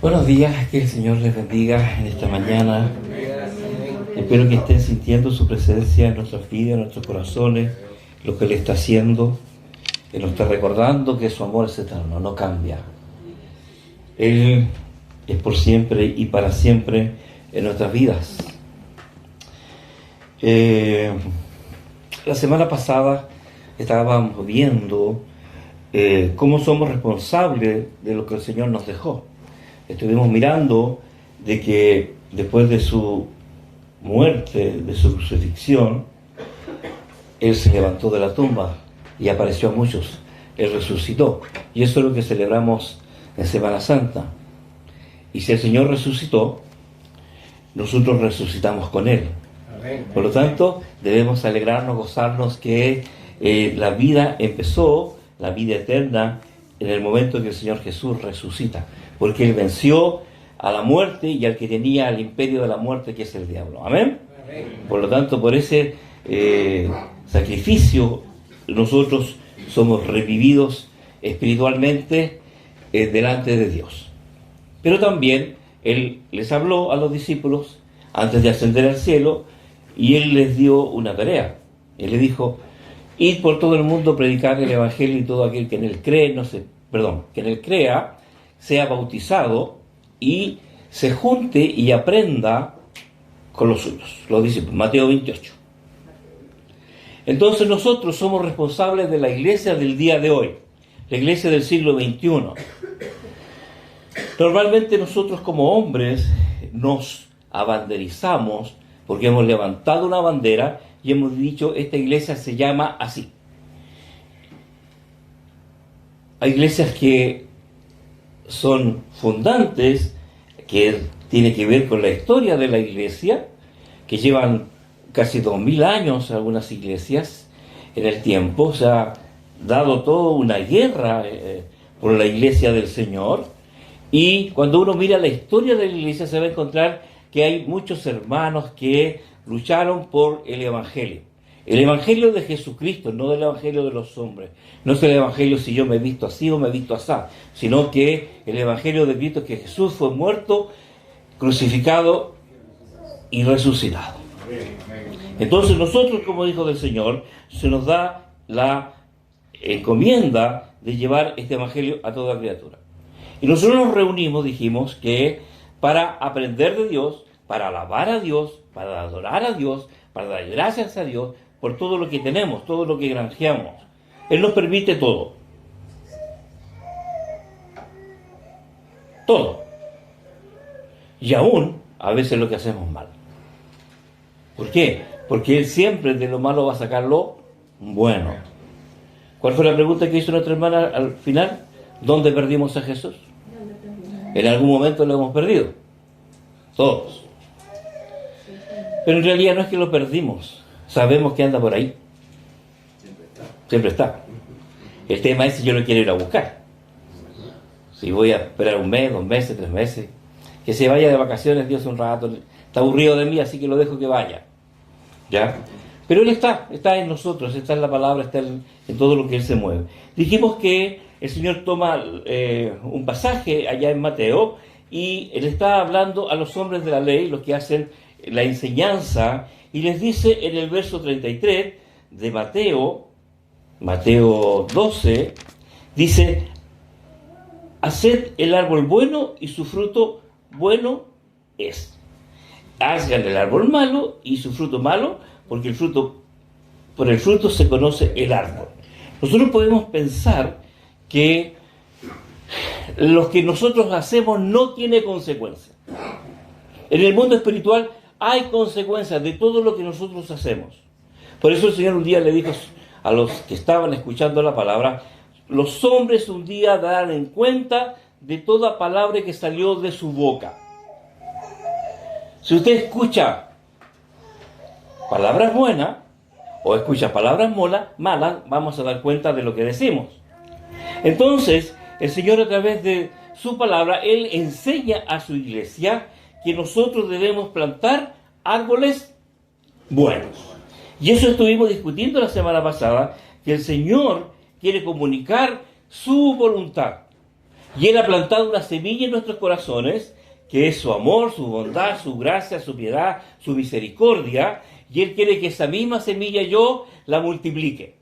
Buenos días, que el Señor les bendiga en esta mañana. Espero que estén sintiendo su presencia en nuestras vidas, en nuestros corazones, lo que Él está haciendo, que nos está recordando que su amor es eterno, no cambia. Él es por siempre y para siempre en nuestras vidas. La semana pasada estábamos viendo cómo somos responsables de lo que el Señor nos dejó. Estuvimos mirando de que después de su muerte, de su crucifixión, Él se levantó de la tumba y apareció a muchos. Él resucitó. Y eso es lo que celebramos en Semana Santa. Y si el Señor resucitó, nosotros resucitamos con Él. Por lo tanto, debemos alegrarnos, gozarnos que la vida empezó, la vida eterna, en el momento en que el Señor Jesús resucita. Porque Él venció a la muerte y al que tenía el imperio de la muerte, que es el diablo. ¿Amén? Por lo tanto, por ese sacrificio, nosotros somos revividos espiritualmente delante de Dios. Pero también Él les habló a los discípulos antes de ascender al cielo y Él les dio una tarea. Él les dijo: id por todo el mundo, predicar el Evangelio, y todo aquel que en Él cree, que en Él crea, sea bautizado y se junte y aprenda con los suyos, los discípulos. Mateo 28. Entonces nosotros somos responsables de la iglesia del día de hoy, la iglesia del siglo XXI. Normalmente nosotros como hombres nos abanderizamos porque hemos levantado una bandera y hemos dicho: esta iglesia se llama así. Hay iglesias que son fundantes, que tiene que ver con la historia de la iglesia, que llevan casi 2000 años algunas iglesias en el tiempo. Se ha dado toda una guerra por la iglesia del Señor, y cuando uno mira la historia de la iglesia se va a encontrar que hay muchos hermanos que lucharon por el Evangelio. El Evangelio de Jesucristo, no del Evangelio de los hombres. No es el Evangelio si yo me he visto así o me he visto así, sino que el Evangelio de Cristo es que Jesús fue muerto, crucificado y resucitado. Entonces nosotros, como hijos del Señor, se nos da la encomienda de llevar este Evangelio a toda criatura. Y nosotros nos reunimos, dijimos, que para aprender de Dios, para alabar a Dios, para adorar a Dios, para dar gracias a Dios por todo lo que tenemos, todo lo que granjeamos. Él nos permite todo. Todo. Y aún, a veces lo que hacemos mal. ¿Por qué? Porque Él siempre de lo malo va a sacar lo bueno. ¿Cuál fue la pregunta que hizo nuestra hermana al final? ¿Dónde perdimos a Jesús? En algún momento lo hemos perdido. Todos. Pero en realidad no es que lo perdimos. Sabemos que anda por ahí. Siempre está. El tema es si yo lo quiero ir a buscar. Si voy a esperar un mes, 2 meses, 3 meses. Que se vaya de vacaciones Dios un rato. Está aburrido de mí, así que lo dejo que vaya. ¿Ya? Pero Él está en nosotros, está en la palabra, está en todo lo que Él se mueve. Dijimos que el Señor toma un pasaje allá en Mateo y Él está hablando a los hombres de la ley, los que hacen la enseñanza, y les dice en el verso 33 de Mateo 12, dice: haced el árbol bueno y su fruto bueno es. Hagan el árbol malo y su fruto malo, porque por el fruto se conoce el árbol. Nosotros podemos pensar que lo que nosotros hacemos no tiene consecuencias. En el mundo espiritual hay consecuencias de todo lo que nosotros hacemos. Por eso el Señor un día le dijo a los que estaban escuchando la palabra: los hombres un día darán en cuenta de toda palabra que salió de su boca. Si usted escucha palabras buenas o escucha palabras malas, vamos a dar cuenta de lo que decimos. Entonces, el Señor, a través de su palabra, Él enseña a su iglesia que nosotros debemos plantar árboles buenos. Y eso estuvimos discutiendo la semana pasada, que el Señor quiere comunicar su voluntad. Y Él ha plantado una semilla en nuestros corazones, que es su amor, su bondad, su gracia, su piedad, su misericordia, y Él quiere que esa misma semilla yo la multiplique,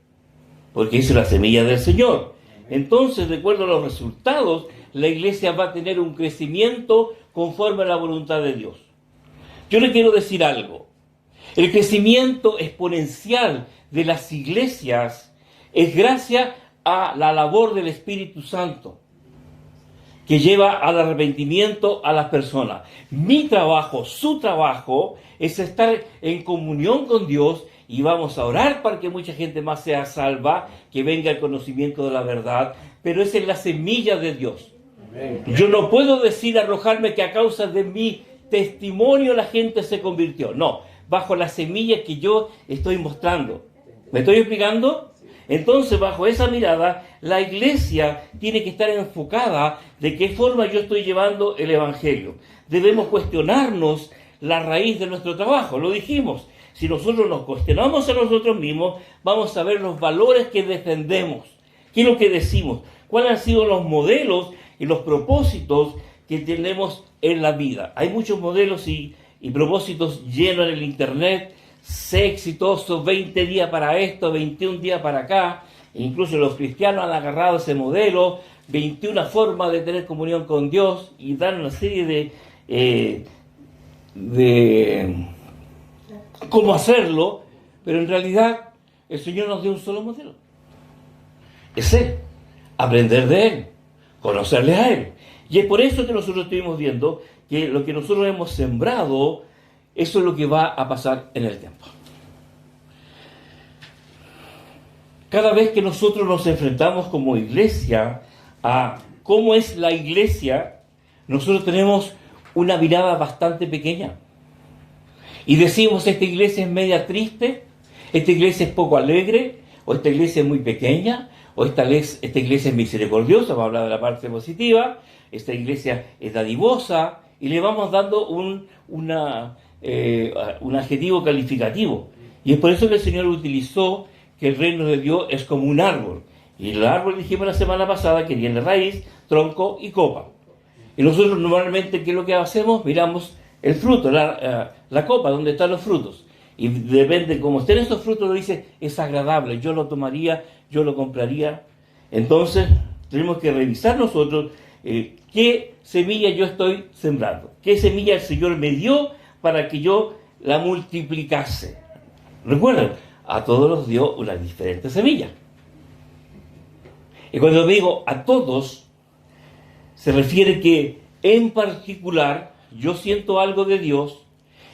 porque es la semilla del Señor. Entonces, de acuerdo a los resultados, la iglesia va a tener un crecimiento conforme a la voluntad de Dios. Yo le quiero decir algo. El crecimiento exponencial de las iglesias es gracias a la labor del Espíritu Santo, que lleva al arrepentimiento a las personas. Mi trabajo, su trabajo, es estar en comunión con Dios, y vamos a orar para que mucha gente más sea salva, que venga el conocimiento de la verdad, pero esa es la semilla de Dios. Yo no puedo decir, arrojarme que a causa de mi testimonio la gente se convirtió. No, bajo la semilla que yo estoy mostrando. ¿Me estoy explicando? Entonces, bajo esa mirada, la iglesia tiene que estar enfocada de qué forma yo estoy llevando el Evangelio. Debemos cuestionarnos la raíz de nuestro trabajo, lo dijimos. Si nosotros nos cuestionamos a nosotros mismos, vamos a ver los valores que defendemos. ¿Qué es lo que decimos? ¿Cuáles han sido los modelos y los propósitos que tenemos en la vida? Hay muchos modelos y propósitos llenos en el internet. Sé exitoso, 20 días para esto, 21 días para acá. Incluso los cristianos han agarrado ese modelo, 21 formas de tener comunión con Dios, y dan una serie de cómo hacerlo, pero en realidad el Señor nos dio un solo modelo. Es Él, aprender de Él, conocerle a Él. Y es por eso que nosotros estuvimos viendo que lo que nosotros hemos sembrado, eso es lo que va a pasar en el tiempo. Cada vez que nosotros nos enfrentamos como iglesia a cómo es la iglesia, nosotros tenemos una mirada bastante pequeña. Y decimos, esta iglesia es media triste, esta iglesia es poco alegre, o esta iglesia es muy pequeña, o esta iglesia es misericordiosa, vamos a hablar de la parte positiva, esta iglesia es dadivosa, y le vamos dando un adjetivo calificativo. Y es por eso que el Señor utilizó que el reino de Dios es como un árbol. Y el árbol, dijimos la semana pasada, que tiene raíz, tronco y copa. Y nosotros normalmente, ¿qué es lo que hacemos? Miramos el fruto, la copa, donde están los frutos. Y depende, como estén esos frutos, lo dice, es agradable, yo lo tomaría, yo lo compraría. Entonces, tenemos que revisar nosotros qué semilla yo estoy sembrando, qué semilla el Señor me dio para que yo la multiplicase. Recuerden, a todos los dio una diferente semilla. Y cuando digo a todos, se refiere que en particular yo siento algo de Dios,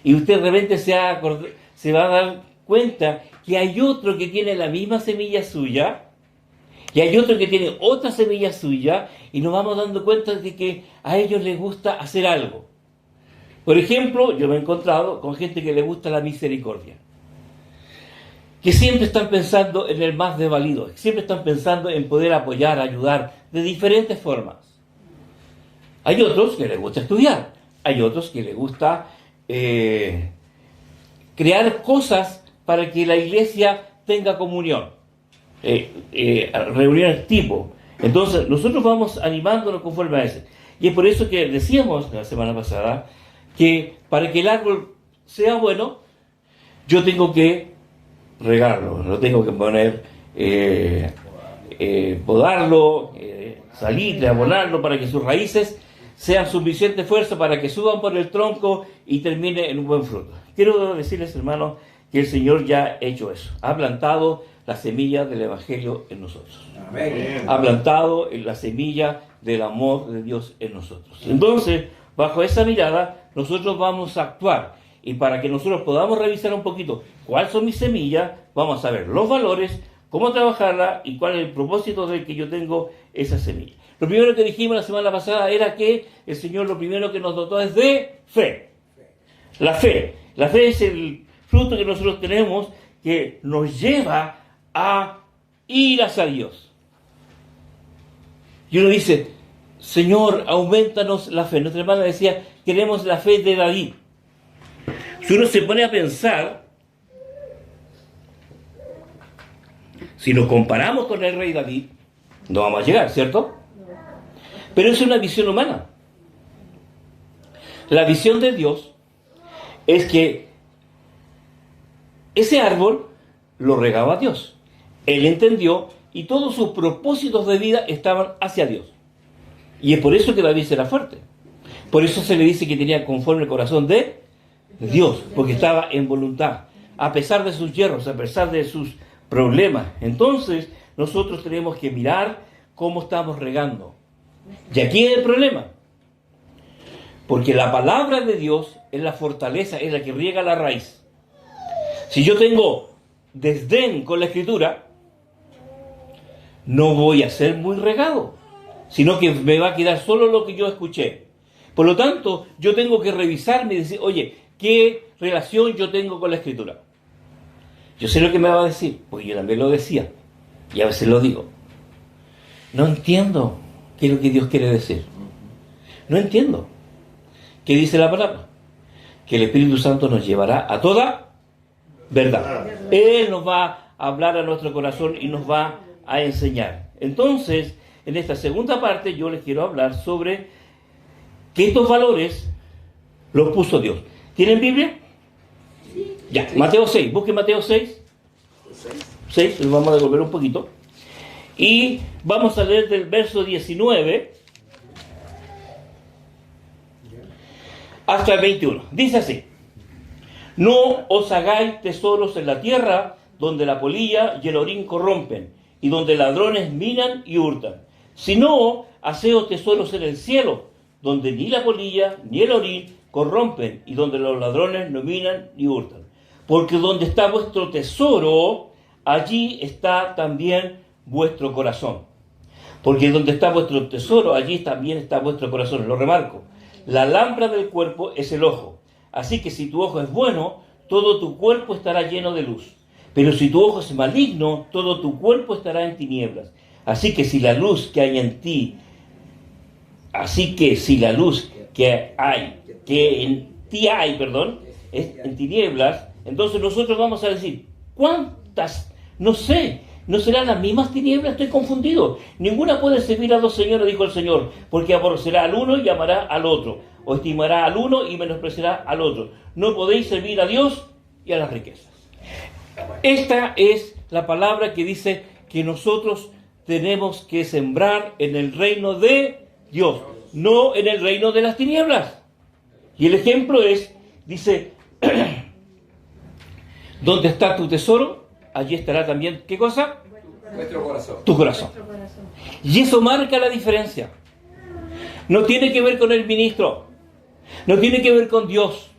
y usted de repente se va a dar cuenta que hay otro que tiene la misma semilla suya, y hay otro que tiene otra semilla suya, y nos vamos dando cuenta de que a ellos les gusta hacer algo. Por ejemplo, yo me he encontrado con gente que le gusta la misericordia, que siempre están pensando en el más desvalido, siempre están pensando en poder apoyar, ayudar, de diferentes formas. Hay otros que les gusta estudiar, hay otros que les gusta crear cosas para que la iglesia tenga comunión, reuniones tipo. Entonces, nosotros vamos animándonos conforme a eso. Y es por eso que decíamos la semana pasada que para que el árbol sea bueno, yo tengo que regarlo, lo tengo que poner, podarlo, salitre, abonarlo para que sus raíces sean suficiente fuerza para que suban por el tronco y termine en un buen fruto. Quiero decirles, hermanos, que el Señor ya ha hecho eso. Ha plantado la semilla del Evangelio en nosotros. Amén. Ha plantado la semilla del amor de Dios en nosotros. Entonces, bajo esa mirada, nosotros vamos a actuar. Y para que nosotros podamos revisar un poquito cuáles son mis semillas, vamos a ver los valores, cómo trabajarla y cuál es el propósito de que yo tengo esa semilla. Lo primero que dijimos la semana pasada era que el Señor lo primero que nos dotó es de fe. La fe. La fe es el fruto que nosotros tenemos que nos lleva a ir hacia Dios. Y uno dice, Señor, aumentanos la fe. Nuestra hermana decía, queremos la fe de David. Si uno se pone a pensar, si nos comparamos con el rey David, no vamos a llegar, ¿cierto? Pero es una visión humana. La visión de Dios es que ese árbol lo regaba Dios. Él entendió y todos sus propósitos de vida estaban hacia Dios. Y es por eso que David era fuerte. Por eso se le dice que tenía conforme el corazón de Dios, porque estaba en voluntad, a pesar de sus yerros, a pesar de sus problemas. Entonces, nosotros tenemos que mirar cómo estamos regando. Y aquí es el problema. Porque la palabra de Dios es la fortaleza, es la que riega la raíz. Si yo tengo desdén con la Escritura, no voy a ser muy regado, sino que me va a quedar solo lo que yo escuché. Por lo tanto, yo tengo que revisarme y decir, oye, ¿qué relación yo tengo con la Escritura? Yo sé lo que me va a decir, porque yo también lo decía, y a veces lo digo. No entiendo qué es lo que Dios quiere decir. No entiendo. ¿Qué dice la palabra? Que el Espíritu Santo nos llevará a toda verdad. Él nos va a hablar a nuestro corazón y nos va a enseñar. Entonces, en esta segunda parte yo les quiero hablar sobre que estos valores los puso Dios. ¿Tienen Biblia? Sí. Ya, Mateo 6. Busquen Mateo 6. 6, les vamos a devolver un poquito. Y vamos a leer del verso 19 hasta el 21. Dice así: no os hagáis tesoros en la tierra, donde la polilla y el orín corrompen, y donde ladrones minan y hurtan. Sino, haceos tesoros en el cielo, donde ni la polilla ni el orín corrompen, y donde los ladrones no minan ni hurtan. Porque donde está vuestro tesoro, allí está también vuestro corazón. Porque donde está vuestro tesoro, allí también está vuestro corazón. Lo remarco. La lámpara del cuerpo es el ojo. Así que si tu ojo es bueno, todo tu cuerpo estará lleno de luz. Pero si tu ojo es maligno, todo tu cuerpo estará en tinieblas. Así que si la luz que hay en ti, es en tinieblas, entonces nosotros vamos a decir, ¿cuántas? No sé, ¿no serán las mismas tinieblas? Estoy confundido. Ninguna puede servir a dos señores, dijo el Señor, porque aborrecerá al uno y amará al otro, o estimará al uno y menospreciará al otro. No podéis servir a Dios y a las riquezas. Esta es la palabra que dice que nosotros tenemos que sembrar en el reino de Dios, no en el reino de las tinieblas. Y el ejemplo es, dice, ¿dónde está tu tesoro? Allí estará también, ¿qué cosa? Nuestro corazón. Tu corazón. Y eso marca la diferencia. No tiene que ver con el ministro, no tiene que ver con Dios,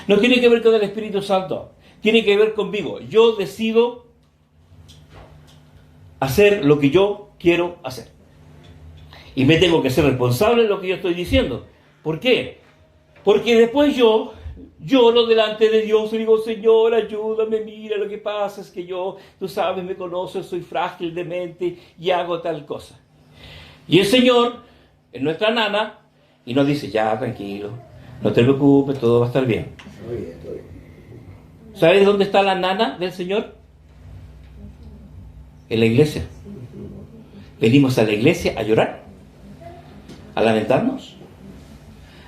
no tiene que ver con el Espíritu Santo, tiene que ver conmigo. Yo decido hacer lo que yo quiero hacer. Y me tengo que ser responsable de lo que yo estoy diciendo. ¿Por qué? Porque después yo lloro delante de Dios y digo, Señor, ayúdame, mira, lo que pasa es que yo, tú sabes, me conoces, soy frágil de mente y hago tal cosa. Y el Señor es nuestra nana y nos dice, ya, tranquilo, no te preocupes, todo va a estar bien. Muy bien, todo bien. ¿Sabes dónde está la nana del Señor? En la iglesia. Venimos a la iglesia a llorar, a lamentarnos,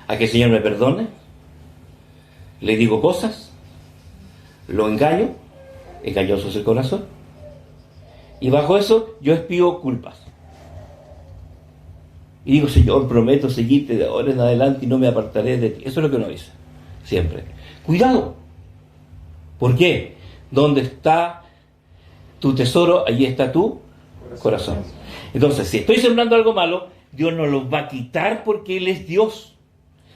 a que el Señor me perdone. Le digo cosas, lo engaño, engañoso es el corazón, y bajo eso yo expío culpas. Y digo, Señor, prometo seguirte de ahora en adelante y no me apartaré de ti. Eso es lo que uno dice, siempre. Cuidado. ¿Por qué? Donde está tu tesoro, allí está tu corazón. Entonces, si estoy sembrando algo malo, Dios no lo va a quitar porque Él es Dios,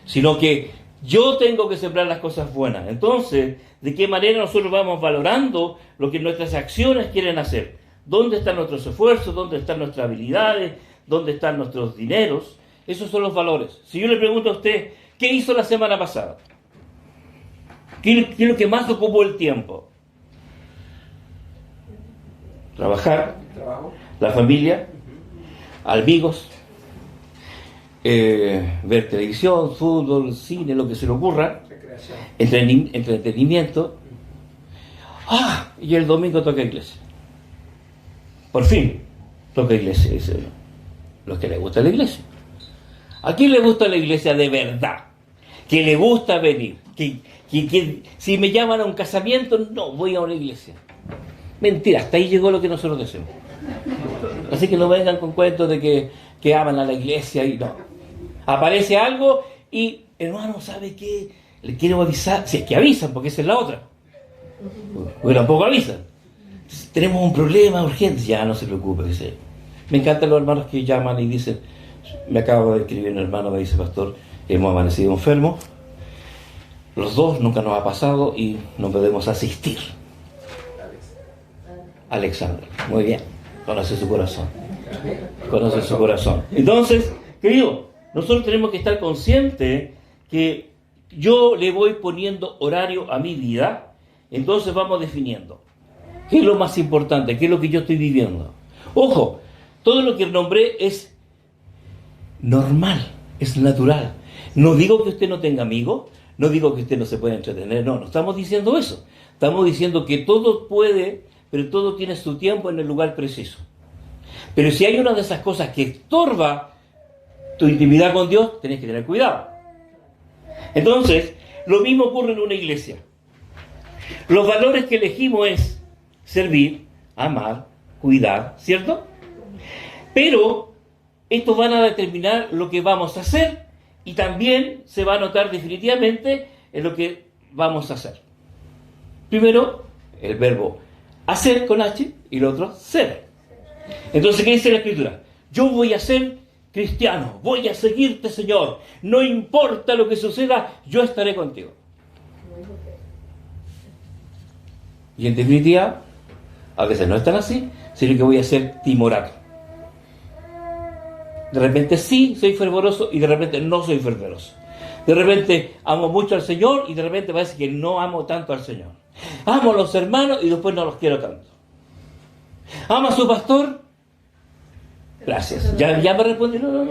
sino que yo tengo que sembrar las cosas buenas. Entonces, ¿de qué manera nosotros vamos valorando lo que nuestras acciones quieren hacer? ¿Dónde están nuestros esfuerzos? ¿Dónde están nuestras habilidades? ¿Dónde están nuestros dineros? Esos son los valores. Si yo le pregunto a usted, ¿qué hizo la semana pasada? ¿Qué es lo que más ocupó el tiempo? Trabajar, la familia, amigos, ver televisión, fútbol, cine, lo que se le ocurra, entretenimiento. Y el domingo toca iglesia. Por fin, toca iglesia, dice los que les gusta la iglesia. ¿A quién le gusta la iglesia de verdad? Que le gusta venir. Que si me llaman a un casamiento, no voy a una iglesia. Mentira, hasta ahí llegó lo que nosotros decimos. Así que no vengan con cuentos de que aman a la iglesia y no. Aparece algo y, hermano, ¿sabe qué? Le quiero avisar, si es que avisan, porque esa es la otra. Porque tampoco avisan. Entonces, tenemos un problema urgente, ya no se preocupe. Dice. Me encantan los hermanos que llaman y dicen, me acaba de escribir un hermano, me dice, pastor, hemos amanecido enfermos, los dos nunca nos ha pasado y no podemos asistir. Alexandra, muy bien, conoce su corazón. Conoce su corazón. Entonces, querido, nosotros tenemos que estar conscientes que yo le voy poniendo horario a mi vida, entonces vamos definiendo qué es lo más importante, qué es lo que yo estoy viviendo. Ojo, todo lo que nombré es normal, es natural. No digo que usted no tenga amigos, no digo que usted no se pueda entretener, no estamos diciendo eso. Estamos diciendo que todo puede, pero todo tiene su tiempo en el lugar preciso. Pero si hay una de esas cosas que estorba tu intimidad con Dios, tenés que tener cuidado. Entonces, lo mismo ocurre en una iglesia. Los valores que elegimos es servir, amar, cuidar, ¿cierto? Pero estos van a determinar lo que vamos a hacer y también se va a notar definitivamente en lo que vamos a hacer. Primero, el verbo hacer con H y el otro ser. Entonces, ¿qué dice la Escritura? Yo voy a ser cristiano, voy a seguirte, Señor. No importa lo que suceda, yo estaré contigo. Y en definitiva, a veces no es tan así, sino que voy a ser timorato. De repente sí soy fervoroso y de repente no soy fervoroso. De repente amo mucho al Señor y de repente parece que no amo tanto al Señor. Amo a los hermanos y después no los quiero tanto. ¿Ama a su pastor? Gracias. Ya me responde, no.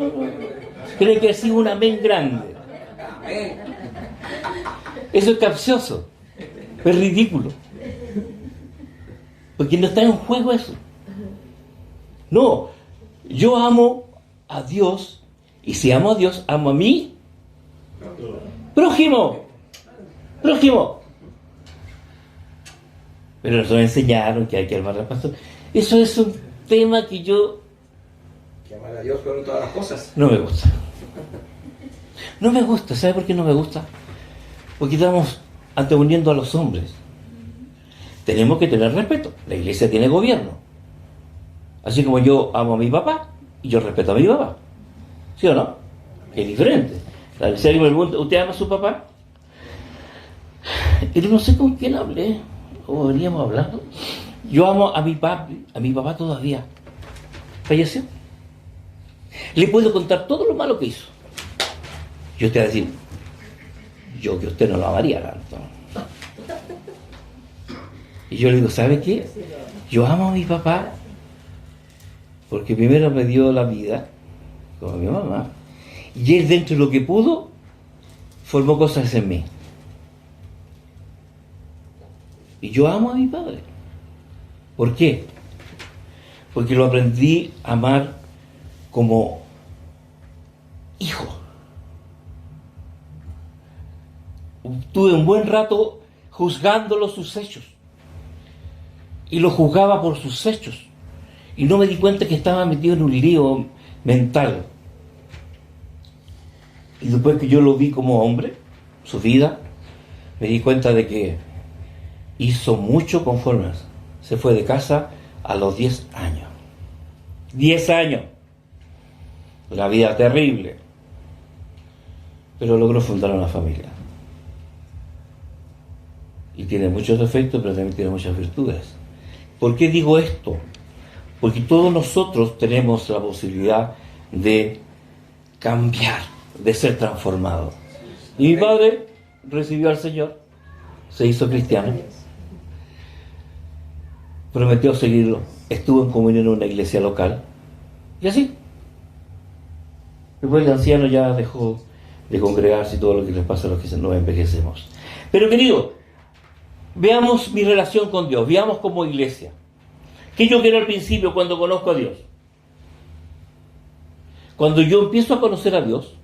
Creo que ha sido un amén grande. Eso es capcioso. Es ridículo. Porque no está en juego eso. No. Yo amo a Dios y si amo a Dios, amo a mi prójimo. Pero nos enseñaron que hay que amar al pastor. Eso es un tema que yo... Que amar a Dios sobre todas las cosas. No me gusta. No me gusta. ¿Sabe por qué no me gusta? Porque estamos anteponiendo a los hombres. Tenemos que tener respeto. La iglesia tiene gobierno. Así como yo amo a mi papá y yo respeto a mi papá. ¿Sí o no? Es diferente. Si alguien me pregunta, ¿usted ama a su papá? Yo no sé con quién hablé. ¿Cómo veníamos hablando? Yo amo a mi papá todavía. Falleció. Le puedo contar todo lo malo que hizo. Y usted va a decir, yo que usted no lo amaría tanto. Y yo le digo, ¿sabe qué? Yo amo a mi papá porque primero me dio la vida, como mi mamá, y él dentro de lo que pudo, formó cosas en mí. Y yo amo a mi padre. ¿Por qué? Porque lo aprendí a amar como hijo. Tuve un buen rato juzgándolo sus hechos. Y lo juzgaba por sus hechos. Y no me di cuenta que estaba metido en un lío mental. Y después que yo lo vi como hombre, su vida, me di cuenta de que hizo mucho conforme. Se fue de casa a los 10 años. 10 años. Una vida terrible. Pero logró fundar una familia. Y tiene muchos defectos, pero también tiene muchas virtudes. ¿Por qué digo esto? Porque todos nosotros tenemos la posibilidad de cambiar, de ser transformados. Y mi padre recibió al Señor, se hizo cristiano, prometió seguirlo, estuvo en comunión en una iglesia local, y así. Después el anciano ya dejó de congregarse y todo lo que les pasa a los que nos envejecemos. Pero querido, veamos mi relación con Dios, veamos como iglesia. ¿Qué yo quiero al principio cuando conozco a Dios? Cuando yo empiezo a conocer a Dios,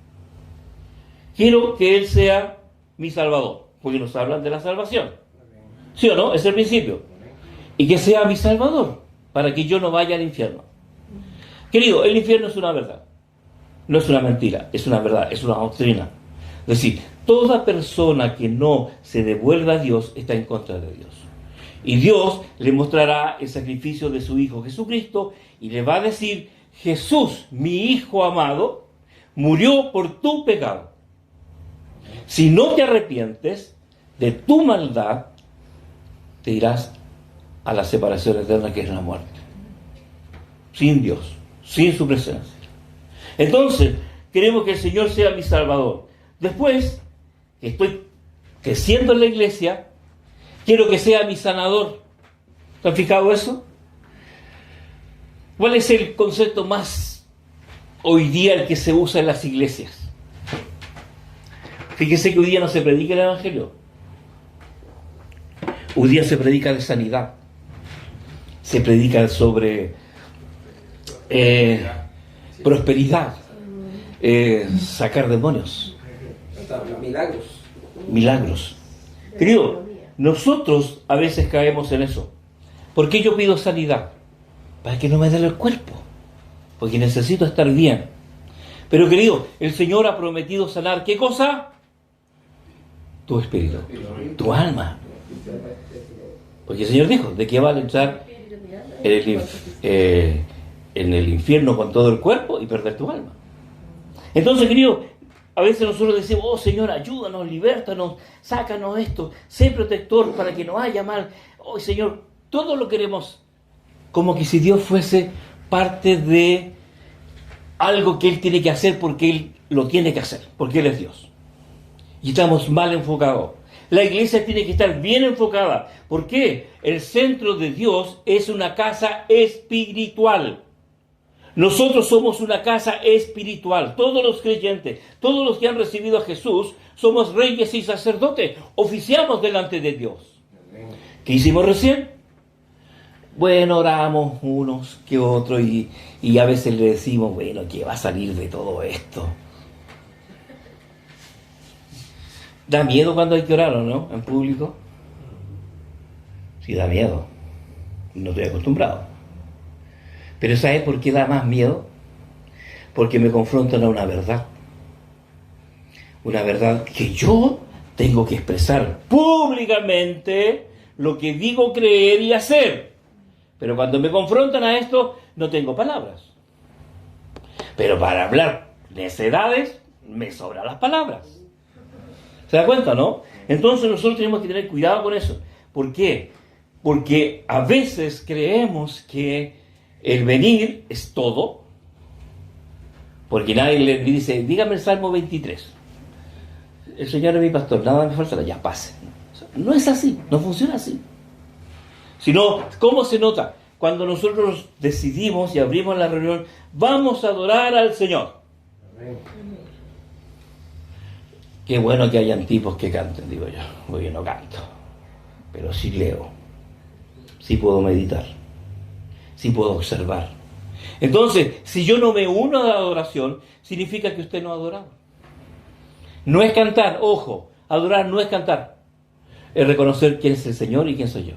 quiero que Él sea mi Salvador, porque nos hablan de la salvación. ¿Sí o no? Es el principio. Y que sea mi Salvador, para que yo no vaya al infierno. Querido, el infierno es una verdad. No es una mentira, es una verdad, es una doctrina. Es decir, toda persona que no se devuelva a Dios está en contra de Dios. Y Dios le mostrará el sacrificio de su Hijo Jesucristo y le va a decir: Jesús, mi Hijo amado, murió por tu pecado. Si no te arrepientes de tu maldad, te irás a la separación eterna, que es la muerte. Sin Dios, sin su presencia. Entonces, queremos que el Señor sea mi Salvador. Después, que estoy creciendo en la iglesia, quiero que sea mi sanador. ¿Te han fijado eso? ¿Cuál es el concepto más hoy día el que se usa en las iglesias? Fíjese que hoy día no se predica el Evangelio. Hoy día se predica de sanidad. Se predica sobre prosperidad, sacar demonios. Milagros. Querido, nosotros a veces caemos en eso. ¿Por qué yo pido sanidad? Para que no me duele el cuerpo, porque necesito estar bien. Pero querido, el Señor ha prometido sanar, ¿qué cosa? Tu espíritu, tu alma. Porque el Señor dijo, ¿de qué vale entrar en el infierno con todo el cuerpo y perder tu alma? Entonces, querido, a veces nosotros decimos: oh Señor, ayúdanos, libértanos, sácanos esto, sé protector para que no haya mal. Oh Señor, todo lo queremos como que si Dios fuese parte de algo que Él tiene que hacer porque Él lo tiene que hacer, porque Él es Dios. Y estamos mal enfocados. La iglesia tiene que estar bien enfocada. ¿Por qué? El centro de Dios es una casa espiritual. Nosotros somos una casa espiritual. Todos los creyentes, todos los que han recibido a Jesús, somos reyes y sacerdotes. Oficiamos delante de Dios. ¿Qué hicimos recién? Bueno, oramos unos que otros y a veces le decimos: bueno, ¿qué va a salir de todo esto? ¿Da miedo cuando hay que orar o no? En público. Sí, da miedo. No estoy acostumbrado. Pero ¿sabes por qué da más miedo? Porque me confrontan a una verdad. Una verdad que yo tengo que expresar públicamente lo que digo creer y hacer. Pero cuando me confrontan a esto, no tengo palabras. Pero para hablar necedades, me sobran las palabras. ¿Se da cuenta, no? Entonces nosotros tenemos que tener cuidado con eso. ¿Por qué? Porque a veces creemos que el venir es todo. Porque nadie le dice: dígame el Salmo 23. El Señor es mi pastor, nada me faltará, ya pase. No es así, no funciona así. Sino, ¿cómo se nota? Cuando nosotros decidimos y abrimos la reunión: vamos a adorar al Señor. Amén. Qué bueno que hayan tipos que canten, digo yo. Porque yo no canto, pero sí leo, sí puedo meditar, sí puedo observar. Entonces, si yo no me uno a la adoración, significa que usted no ha adorado. No es cantar, ojo, adorar no es cantar. Es reconocer quién es el Señor y quién soy yo.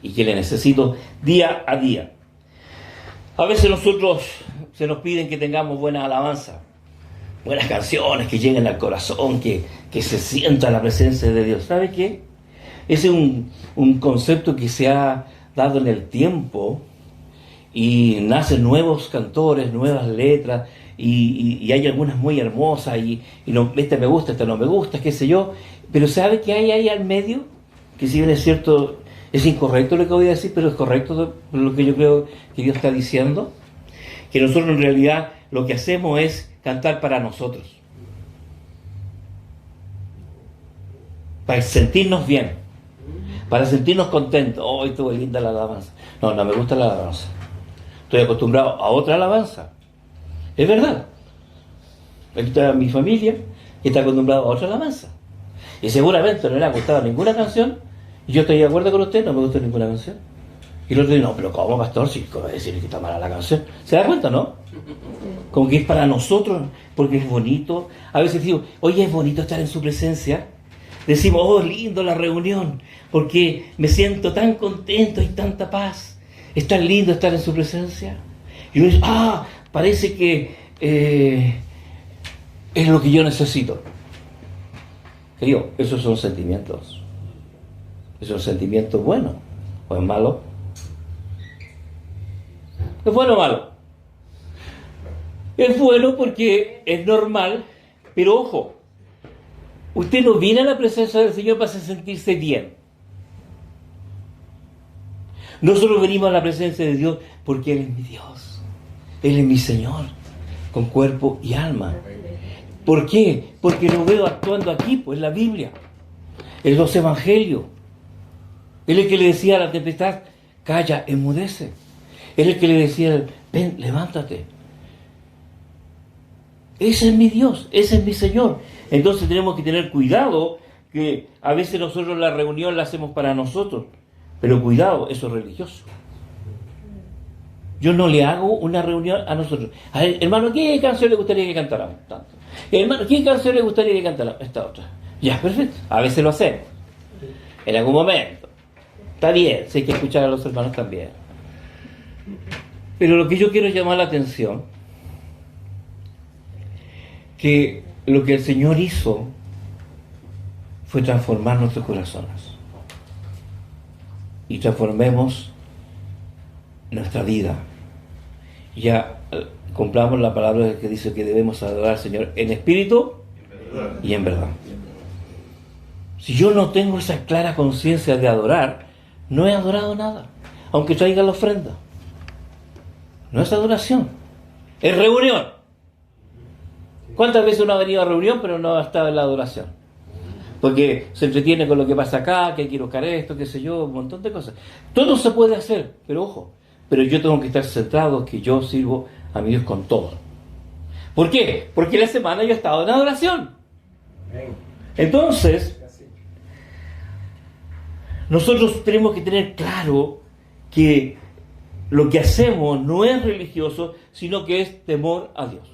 Y que le necesito día a día. A veces nosotros se nos piden que tengamos buena alabanza, buenas canciones que lleguen al corazón, que se sienta la presencia de Dios. ¿Sabe qué? Ese es un concepto que se ha dado en el tiempo y nacen nuevos cantores, nuevas letras y hay algunas muy hermosas y no, este me gusta, este no me gusta, qué sé yo. Pero ¿sabe qué hay ahí al medio? Que si bien es cierto, es incorrecto lo que voy a decir, pero es correcto lo que yo creo que Dios está diciendo. Que nosotros en realidad lo que hacemos es cantar para nosotros, para sentirnos bien, para sentirnos contentos. Hoy estuvo linda la alabanza. No me gusta la alabanza. Estoy acostumbrado a otra alabanza. Es verdad. Aquí está mi familia que está acostumbrada a otra alabanza. Y seguramente no le ha gustado ninguna canción. Y yo estoy de acuerdo con usted, no me gusta ninguna canción. Y el otro dice, no, pero ¿cómo, pastor? Si ¿cómo va a decir que está mala la canción? ¿Se da cuenta, no? Como que es para nosotros, porque es bonito. A veces digo, oye, es bonito estar en su presencia. Decimos, oh, lindo la reunión, porque me siento tan contento y tanta paz. Es tan lindo estar en su presencia. Y uno dice, parece que es lo que yo necesito. Querido, esos son sentimientos. ¿Es un sentimiento bueno o es malo? ¿Es bueno o malo? Es bueno porque es normal, pero ojo, usted no viene a la presencia del Señor para sentirse bien. Nosotros venimos a la presencia de Dios porque Él es mi Dios. Él es mi Señor, con cuerpo y alma. ¿Por qué? Porque lo veo actuando aquí, pues en la Biblia, en los Evangelios. Él es el que le decía a la tempestad, calla, enmudece. Él es el que le decía, ven, levántate. Ese es mi Dios, ese es mi Señor. Entonces tenemos que tener cuidado, que a veces nosotros la reunión la hacemos para nosotros, pero cuidado, eso es religioso. Yo no le hago una reunión a nosotros. A ver, hermano, ¿qué canción le gustaría que cantáramos? Tanto. Hermano, ¿qué canción le gustaría que cantáramos? Esta otra. Ya, perfecto. A veces lo hacemos. En algún momento. Está bien, si hay que escuchar a los hermanos también. Pero lo que yo quiero llamar la atención, que lo que el Señor hizo fue transformar nuestros corazones. Y transformemos nuestra vida. Ya compramos la palabra que dice que debemos adorar al Señor en espíritu y en verdad. Si yo no tengo esa clara conciencia de adorar, no he adorado nada, aunque traiga la ofrenda. No es adoración, es reunión. ¿Cuántas veces uno ha venido a reunión pero no ha estado en la adoración? Porque se entretiene con lo que pasa acá, que hay que ir a buscar esto, qué sé yo, un montón de cosas. Todo se puede hacer, pero ojo, pero yo tengo que estar centrado que yo sirvo a mi Dios con todo. ¿Por qué? Porque la semana yo he estado en adoración. Entonces, nosotros tenemos que tener claro que lo que hacemos no es religioso, sino que es temor a Dios.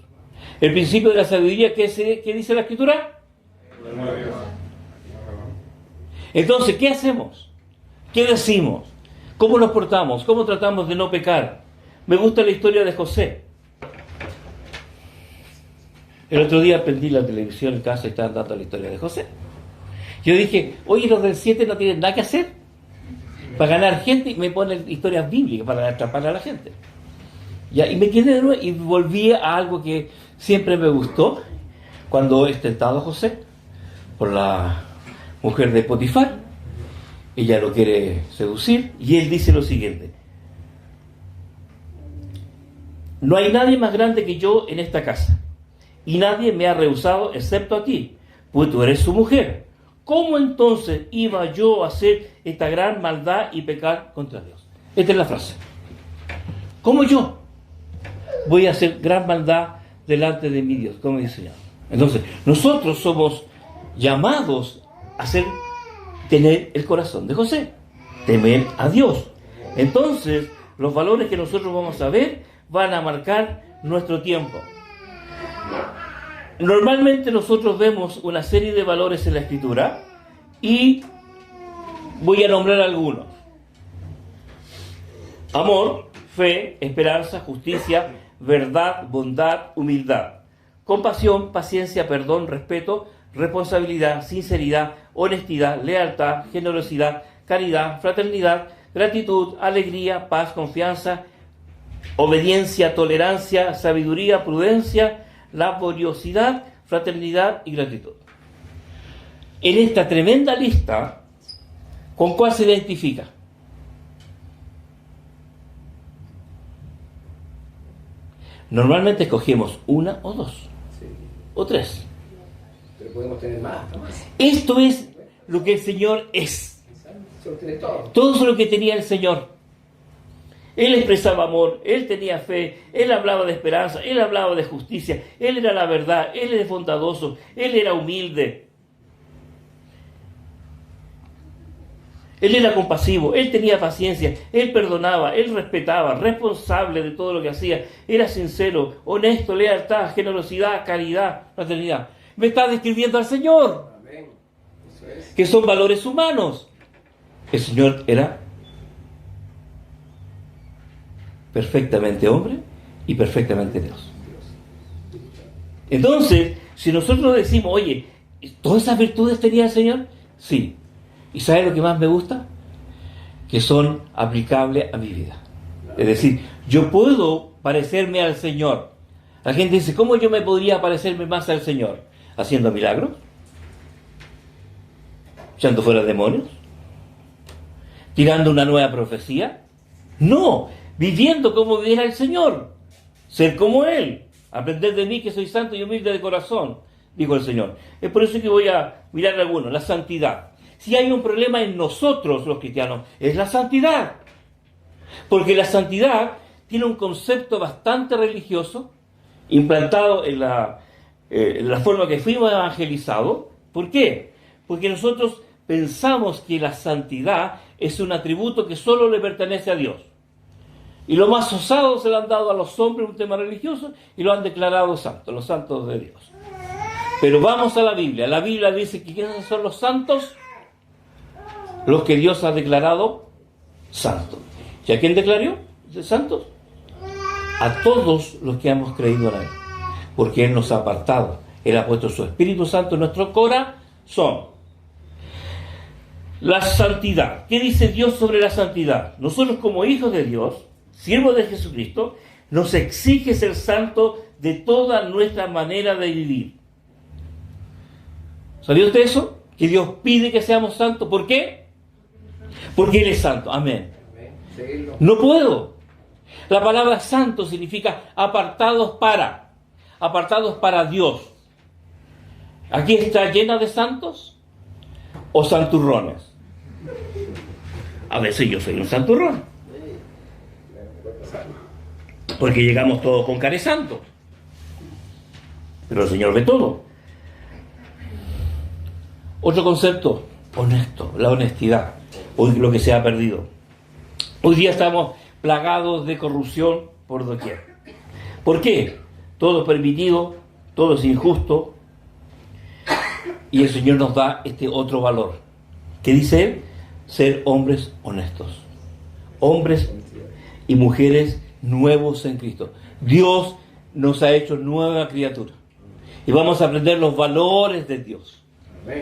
El principio de la sabiduría, ¿qué dice la Escritura? Entonces, ¿qué hacemos? ¿Qué decimos? ¿Cómo nos portamos? ¿Cómo tratamos de no pecar? Me gusta la historia de José. El otro día prendí la televisión en casa y estaban dando la historia de José. Yo dije, oye, los del 7 no tienen nada que hacer para ganar gente, y me ponen historias bíblicas para atrapar a la gente. Ya, y me quedé de nuevo y volví a algo que siempre me gustó cuando es tentado a José por la mujer de Potifar. Ella lo quiere seducir y él dice lo siguiente: no hay nadie más grande que yo en esta casa, y nadie me ha rehusado excepto a ti, pues tú eres su mujer. ¿Cómo entonces iba yo a hacer esta gran maldad y pecar contra Dios? Esta es la frase. ¿Cómo yo voy a hacer gran maldad delante de mi Dios? Como dice el Señor. Entonces, nosotros somos llamados a tener el corazón de José, temer a Dios. Entonces, los valores que nosotros vamos a ver van a marcar nuestro tiempo. Normalmente nosotros vemos una serie de valores en la Escritura y voy a nombrar algunos: amor, fe, esperanza, justicia, verdad, bondad, humildad, compasión, paciencia, perdón, respeto, responsabilidad, sinceridad, honestidad, lealtad, generosidad, caridad, fraternidad, gratitud, alegría, paz, confianza, obediencia, tolerancia, sabiduría, prudencia, laboriosidad, fraternidad y gratitud. En esta tremenda lista, ¿con cuál se identifica? Normalmente escogemos una o dos, o tres. Pero podemos tener más, ¿no? Esto es lo que el Señor es. Todo eso es lo que tenía el Señor. Él expresaba amor, Él tenía fe, Él hablaba de esperanza, Él hablaba de justicia, Él era la verdad, Él era bondadoso, Él era humilde. Él era compasivo, él tenía paciencia, él perdonaba, él respetaba, responsable de todo lo que hacía, era sincero, honesto, lealtad, generosidad, caridad, fraternidad. Me está describiendo al Señor, Amén. Eso es. que son valores humanos. El Señor era perfectamente hombre y perfectamente Dios. Entonces, si nosotros decimos, oye, ¿todas esas virtudes tenía el Señor? Sí. ¿Y sabe lo que más me gusta? Que son aplicables a mi vida. Es decir, yo puedo parecerme al Señor. La gente dice, ¿cómo yo me podría parecerme más al Señor? ¿Haciendo milagros? ¿Echando fuera demonios? ¿Tirando una nueva profecía? No, viviendo como viviera el Señor. Ser como Él. Aprender de mí que soy santo y humilde de corazón, dijo el Señor. Es por eso que voy a mirar algunos, la santidad. Si hay un problema en nosotros los cristianos, es la santidad. Porque la santidad tiene un concepto bastante religioso, implantado en la forma que fuimos evangelizados. ¿Por qué? Porque nosotros pensamos que la santidad es un atributo que solo le pertenece a Dios. Y lo más osado se lo han dado a los hombres, un tema religioso, y lo han declarado santos, los santos de Dios. Pero vamos a la Biblia. La Biblia dice que ¿quiénes son los santos? Los que Dios ha declarado santos. ¿Y a quién declaró santos? A todos los que hemos creído en Él. Porque Él nos ha apartado. Él ha puesto su Espíritu Santo en nuestro corazón. La santidad. ¿Qué dice Dios sobre la santidad? Nosotros como hijos de Dios, siervos de Jesucristo, nos exige ser santos de toda nuestra manera de vivir. ¿Sabía usted eso? Que Dios pide que seamos santos. ¿Por qué? Porque Él es santo. Amén. Seguirlo. No puedo. La palabra santo significa apartados para Dios. ¿Aquí está llena de santos o santurrones? A veces yo soy un santurrón. Porque llegamos todos con care santo. Pero el Señor ve todo. Otro concepto, honesto, la honestidad. Hoy lo que se ha perdido. Hoy día estamos plagados de corrupción por doquier. ¿Por qué? Todo es permitido, todo es injusto. Y el Señor nos da este otro valor. ¿Qué dice Él? Ser hombres honestos. Hombres y mujeres nuevos en Cristo. Dios nos ha hecho nueva criatura. Y vamos a aprender los valores de Dios.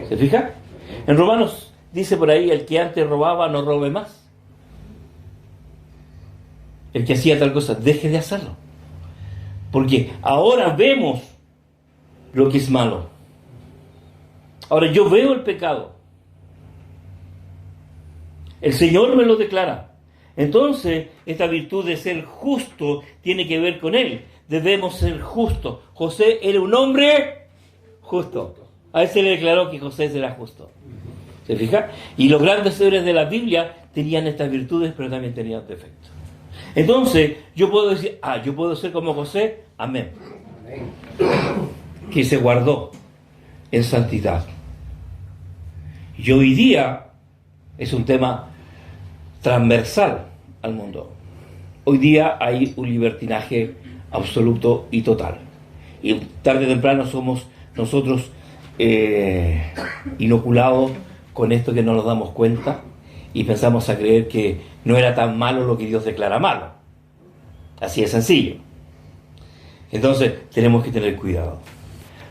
¿Se fija? En Romanos dice por ahí, el que antes robaba no robe más. El que hacía tal cosa, deje de hacerlo. Porque ahora vemos lo que es malo. Ahora yo veo el pecado. El Señor me lo declara. Entonces, esta virtud de ser justo tiene que ver con Él. Debemos ser justos. José era un hombre justo. A él se le declaró que José era justo. ¿Se fija? Y los grandes héroes de la Biblia tenían estas virtudes, pero también tenían defectos. Entonces, yo puedo decir, yo puedo ser como José. Amén. Que se guardó en santidad. Y hoy día es un tema transversal al mundo. Hoy día hay un libertinaje absoluto y total. Y tarde o temprano somos nosotros inoculados con esto que no nos damos cuenta y pensamos a creer que no era tan malo lo que Dios declara malo. Así de sencillo. Entonces tenemos que tener cuidado.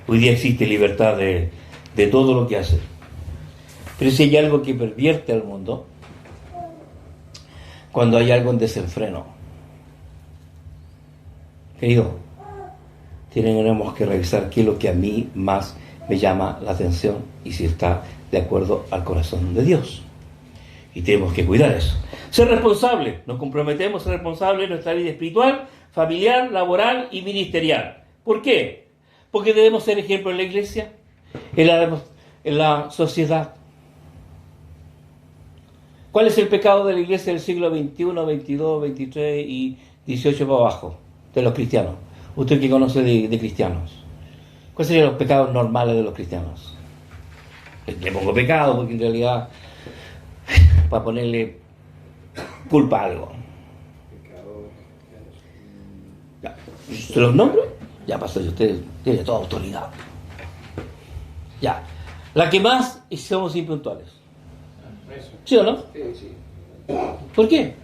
Hoy día existe libertad de todo lo que hace. Pero si hay algo que pervierte al mundo, cuando hay algo en desenfreno, querido, tenemos que revisar qué es lo que a mí más me llama la atención y si está de acuerdo al corazón de Dios. Y tenemos que cuidar eso. Ser responsable. Nos comprometemos a ser responsables en nuestra vida espiritual, familiar, laboral y ministerial. ¿Por qué? Porque debemos ser ejemplo en la iglesia, en la sociedad. ¿Cuál es el pecado de la iglesia del siglo XXI, XXII, XXIII y XVIII para abajo? De los cristianos. Usted que conoce de cristianos. ¿Cuáles serían los pecados normales de los cristianos? Le pongo pecado porque en realidad para ponerle culpa a algo. Pecador. Ya. ¿Se los nombro? Ya pasó, y usted tiene toda autoridad. Ya. La que más es somos impuntuales. Eso. ¿Sí o no? Sí, sí. ¿Por qué?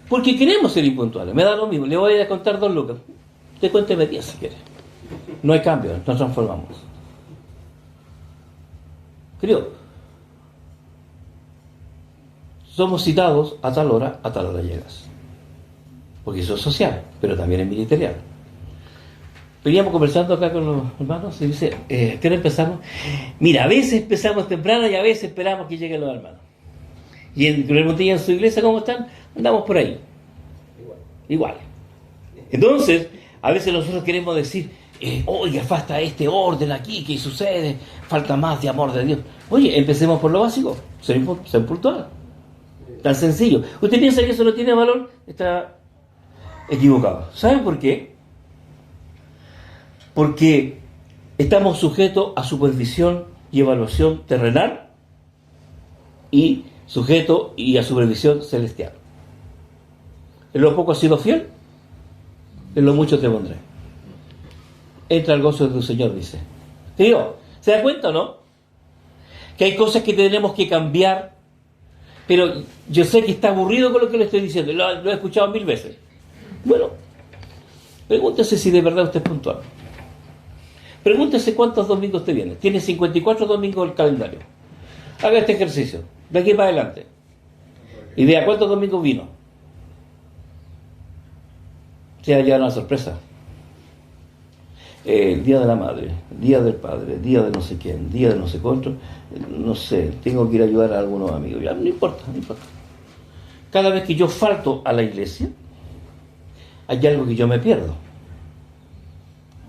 Porque queremos ser impuntuales. Me da lo mismo. Le voy a contar 2 lucas. Te cuénteme 10 si quiere. No hay cambio, nos transformamos. Creo. Somos citados a tal hora llegas. Porque eso es social, pero también es ministerial. Veníamos conversando acá con los hermanos y dice, ¿qué hora empezamos? Mira, a veces empezamos temprano y a veces esperamos que lleguen los hermanos. Y en Montilla, en su iglesia, ¿cómo están? Andamos por ahí. Igual. Entonces, a veces nosotros queremos decir, oiga, falta este orden aquí, ¿qué sucede? Falta más de amor de Dios. Oye, empecemos por lo básico, ser puntual. Tan sencillo. ¿Usted piensa que eso no tiene valor? Está equivocado. ¿Saben por qué? Porque estamos sujetos a supervisión y evaluación terrenal y sujetos y a supervisión celestial. En lo poco has sido fiel, en lo mucho te pondré. Entra al gozo de tu Señor, dice. Te digo, ¿se da cuenta o no? Que hay cosas que tenemos que cambiar, pero yo sé que está aburrido con lo que le estoy diciendo, lo he escuchado 1000 veces. Bueno, pregúntese si de verdad usted es puntual. Pregúntese cuántos domingos te vienen. Tiene 54 domingos en el calendario. Haga este ejercicio, de aquí para adelante. Y vea cuántos domingos vino. Se va a llevar una sorpresa. El día de la madre, día del padre, día de no sé quién, día de no sé cuánto, no sé, tengo que ir a ayudar a algunos amigos. Ya, no importa. Cada vez que yo falto a la iglesia, hay algo que yo me pierdo.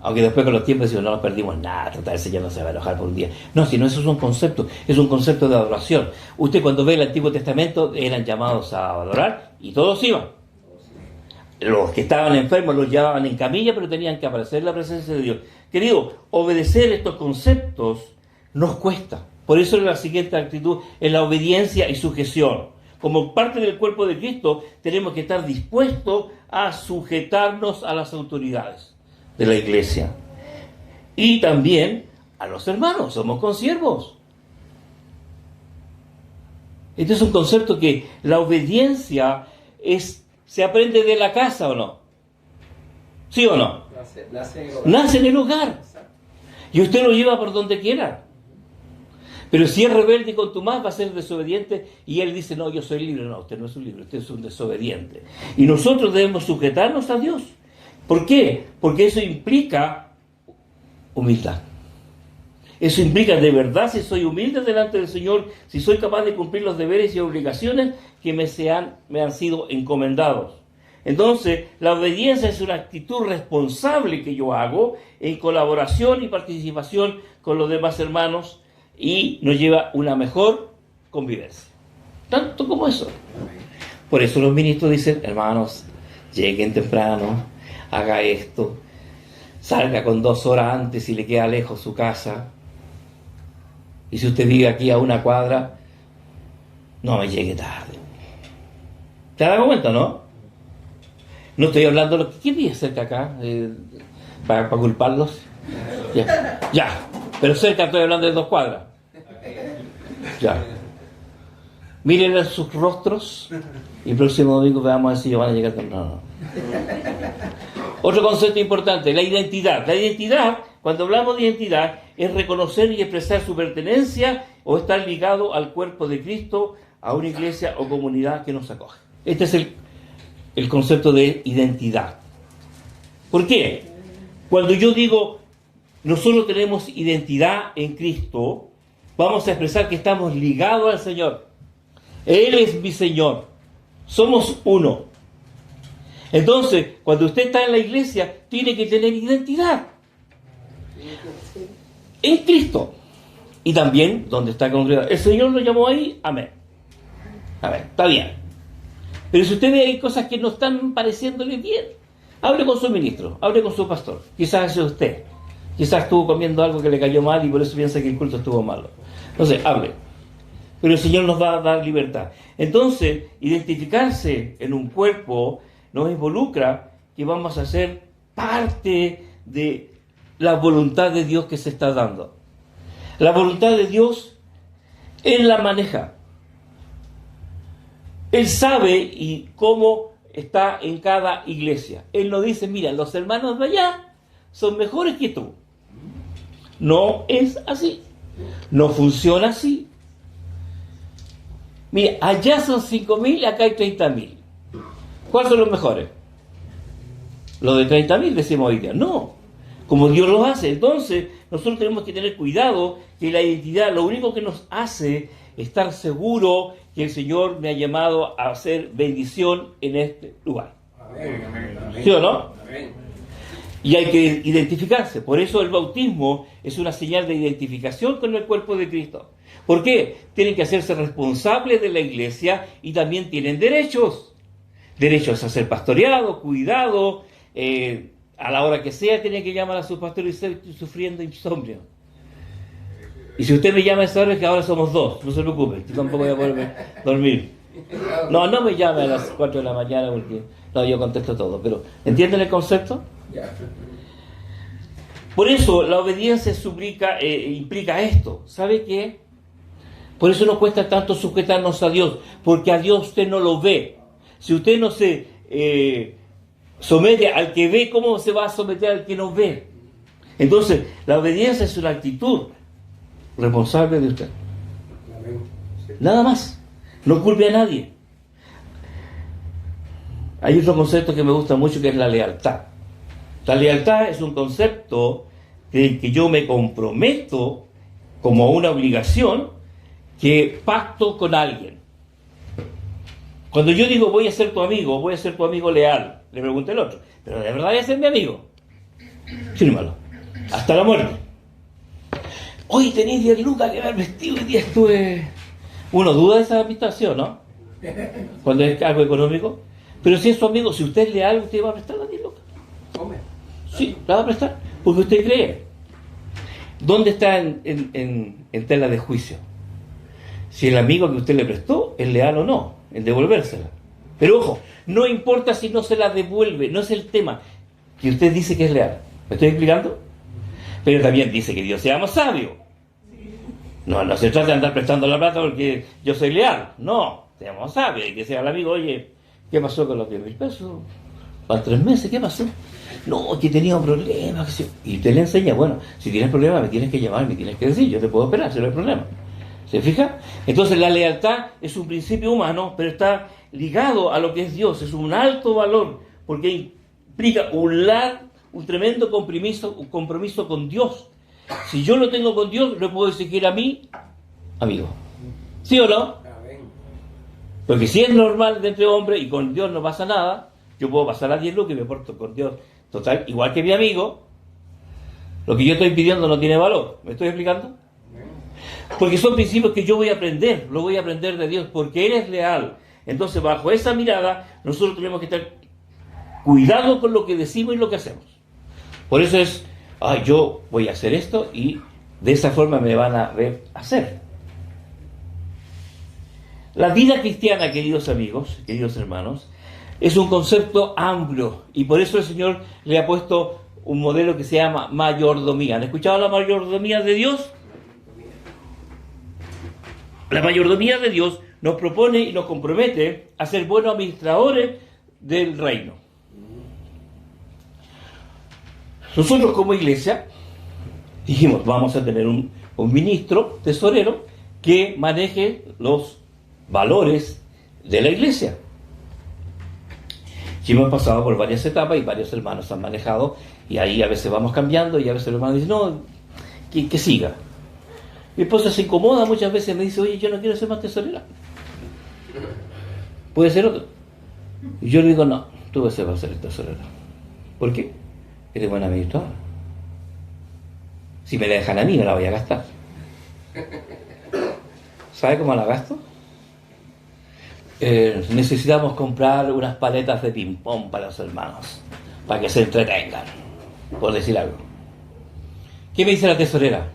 Aunque después con los tiempos decimos, no nos perdimos nada, total, el Señor no se va a enojar por un día. No, sino eso es un concepto de adoración. Usted cuando ve el Antiguo Testamento, eran llamados a adorar y todos iban. Los que estaban enfermos los llevaban en camilla, pero tenían que aparecer en la presencia de Dios. Querido, obedecer estos conceptos nos cuesta. Por eso la siguiente actitud es la obediencia y sujeción. Como parte del cuerpo de Cristo, tenemos que estar dispuestos a sujetarnos a las autoridades de la iglesia. Y también a los hermanos, somos consiervos. Este es un concepto que la obediencia ¿se aprende de la casa o no? ¿Sí o no? Nace en el hogar. Y usted lo lleva por donde quiera. Pero si es rebelde y contumaz, va a ser desobediente. Y él dice, no, yo soy libre. No, usted no es un libre, usted es un desobediente. Y nosotros debemos sujetarnos a Dios. ¿Por qué? Porque eso implica humildad. Eso implica de verdad, si soy humilde delante del Señor, si soy capaz de cumplir los deberes y obligaciones que me han sido encomendados. Entonces, la obediencia es una actitud responsable que yo hago en colaboración y participación con los demás hermanos y nos lleva a una mejor convivencia. Tanto como eso. Por eso los ministros dicen, hermanos, lleguen temprano, haga esto, salga con 2 horas antes si le queda lejos su casa. Y si usted vive aquí a 1 cuadra, no me llegue tarde. ¿Te has dado cuenta, no? No estoy hablando de lo que... ¿Quién vive cerca acá? Para culparlos. Ya. Pero cerca estoy hablando de 2 cuadras. Ya. Miren sus rostros y el próximo domingo veamos a ver si ellos van a llegar temprano. Otro concepto importante, la identidad. La identidad, cuando hablamos de identidad, es reconocer y expresar su pertenencia o estar ligado al cuerpo de Cristo, a una iglesia o comunidad que nos acoge. Este es el concepto de identidad. ¿Por qué? Cuando yo digo, nosotros tenemos identidad en Cristo, vamos a expresar que estamos ligados al Señor. Él es mi Señor. Somos uno. Entonces, cuando usted está en la iglesia, tiene que tener identidad en Cristo. Y también donde está congregado. El Señor lo llamó ahí, amén. Amén, está bien. Pero si usted ve ahí cosas que no están pareciéndole bien, hable con su ministro, hable con su pastor. Quizás es usted. Quizás estuvo comiendo algo que le cayó mal y por eso piensa que el culto estuvo malo. Entonces, hable. pero el Señor nos va a dar libertad. Entonces, identificarse en un cuerpo nos involucra que vamos a ser parte de la voluntad de Dios que se está dando. La voluntad de Dios, Él la maneja. Él sabe y cómo está en cada iglesia. Él no dice, mira, los hermanos de allá son mejores que tú. No es así. No funciona así. Mira, allá son 5.000, acá hay 30.000. ¿Cuáles son los mejores? Los de 30.000 decimos hoy día. No, como Dios los hace. Entonces, nosotros tenemos que tener cuidado que la identidad, lo único que nos hace estar seguro que el Señor me ha llamado a hacer bendición en este lugar. ¿Sí o no? Y hay que identificarse. Por eso el bautismo es una señal de identificación con el cuerpo de Cristo. ¿Por qué? Tienen que hacerse responsables de la iglesia y también tienen derechos. Derechos a ser pastoreados, cuidados. A la hora que sea tienen que llamar a su pastor y estar sufriendo insomnio. Y si usted me llama a esa hora es que ahora somos 2, no se preocupe, yo tampoco voy a poderme dormir. No me llame a las 4 de la mañana porque no, yo contesto todo, pero ¿entienden el concepto? Por eso la obediencia implica esto. ¿Sabe qué? Por eso nos cuesta tanto sujetarnos a Dios, porque a Dios usted no lo ve. Si usted no se somete al que ve, ¿cómo se va a someter al que no ve? Entonces, la obediencia es una actitud responsable de usted. Nada más. No culpe a nadie. Hay otro concepto que me gusta mucho que es la lealtad. La lealtad es un concepto que yo me comprometo como una obligación que pacto con alguien. Cuando yo digo voy a ser tu amigo leal, le pregunta el otro, ¿pero de verdad voy a ser mi amigo? Fírmalo. Hasta la muerte. Hoy tenéis 10 lucas que haber vestido y día estuve... Uno duda de esa amistad, ¿sí o no? Cuando es algo económico. Pero si es su amigo, si usted es leal, usted va a prestar las 10 lucas. Sí, la va a prestar. Porque usted cree. ¿Dónde está en tela de juicio? Si el amigo que usted le prestó es leal o no, en devolvérsela. Pero ojo, no importa si no se la devuelve, no es el tema. Que usted dice que es leal. ¿Me estoy explicando? Pero también dice que Dios seamos sabios. No se trata de andar prestando la plata porque yo soy leal. No, seamos sabios. Y que sea el amigo, oye, ¿qué pasó con los 10.000 pesos? ¿Van 3 meses? ¿Qué pasó? No, que tenía un problema. Y usted le enseña, bueno, si tienes problemas me tienes que llamar, me tienes que decir, yo te puedo esperar si no hay problema. ¿Se fija? Entonces la lealtad es un principio humano, pero está ligado a lo que es Dios. Es un alto valor, porque implica un tremendo compromiso con Dios. Si yo lo tengo con Dios, lo puedo exigir a mí, amigo. ¿Sí o no? Porque si es normal de entre hombres y con Dios no pasa nada, yo puedo pasar a 10 lucas y me porto con Dios total, igual que mi amigo. Lo que yo estoy pidiendo no tiene valor. ¿Me estoy explicando? Porque son principios que yo voy a aprender, lo voy a aprender de Dios, porque Él es leal. Entonces, bajo esa mirada, nosotros tenemos que estar cuidado con lo que decimos y lo que hacemos. Por eso es, yo voy a hacer esto y de esa forma me van a ver hacer. La vida cristiana, queridos amigos, queridos hermanos, es un concepto amplio y por eso el Señor le ha puesto un modelo que se llama mayordomía. ¿Han escuchado la mayordomía de Dios? La mayordomía de Dios nos propone y nos compromete a ser buenos administradores del reino. Nosotros como iglesia dijimos, vamos a tener un ministro tesorero que maneje los valores de la iglesia. Y hemos pasado por varias etapas y varios hermanos han manejado y ahí a veces vamos cambiando y a veces el hermano dice, no, que siga. Mi esposa se incomoda muchas veces, me dice, oye, yo no quiero ser más tesorera. Puede ser otro. Y yo le digo, no, tú vas a ser el tesorero. ¿Por qué? Eres buena administradora. Si me la dejan a mí, me la voy a gastar. ¿Sabe cómo la gasto? Necesitamos comprar unas paletas de ping-pong para los hermanos, para que se entretengan, por decir algo. ¿Qué me dice la tesorera?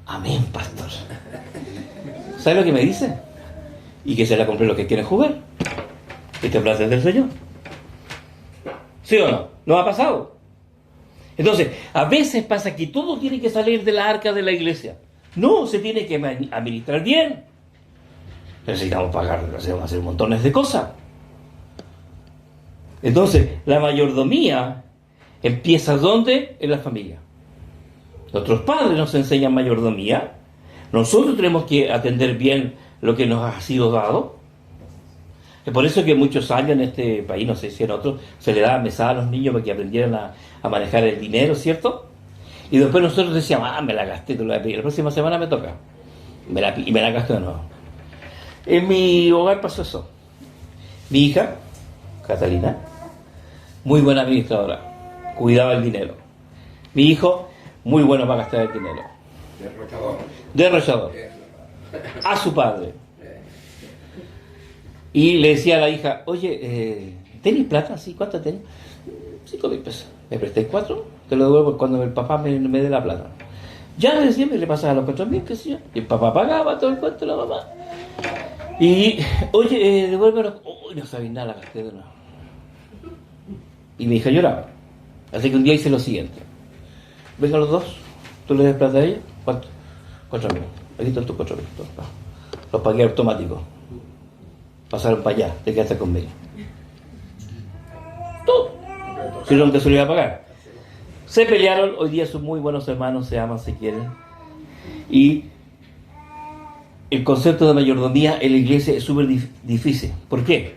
Amén, pastor. ¿Sabe lo que me dice? Y que se la compré los que quieren jugar. Este plan es del Señor. ¿Sí o no? ¿No ha pasado? Entonces, a veces pasa que todo tiene que salir de la arca de la iglesia. No, se tiene que administrar bien. Necesitamos pagar, necesitamos hacer montones de cosas. Entonces, la mayordomía empieza ¿dónde? En la familia. Nuestros padres nos enseñan mayordomía. Nosotros tenemos que atender bien lo que nos ha sido dado. Es por eso que muchos años en este país, no sé si en otros, se le daba mesada a los niños para que aprendieran a manejar el dinero, ¿cierto? Y después nosotros decíamos, me la gasté, la próxima semana me toca. Y me la gasto de nuevo. En mi hogar pasó eso. Mi hija, Catalina, muy buena administradora, cuidaba el dinero. Mi hijo, muy bueno para gastar el dinero. Derrochador. A su padre. Y le decía a la hija, oye, ¿tenés plata? Sí, ¿cuánto tenés? 5.000 pesos. ¿Me presté 4? Te lo devuelvo cuando el papá me dé la plata. Ya le decía, me le pasaba los 4.000, qué sé yo. Y el papá pagaba todo el cuento de la mamá. Y, oye, devuélvelo. Uy, no sabía nada, la gasté de nuevo. Y mi hija lloraba. Así que un día hice lo siguiente. Vengan los dos, tú le das plata a ella. ¿Cuánto? 4.000. Aquí están tus 4.000. Los pagué automáticos. Pasaron para allá, te quedaste conmigo. Todo. Si no, que se lo iba a pagar. Se pelearon, hoy día son muy buenos hermanos, se aman, se quieren. Y el concepto de mayordomía en la iglesia es súper difícil. ¿Por qué?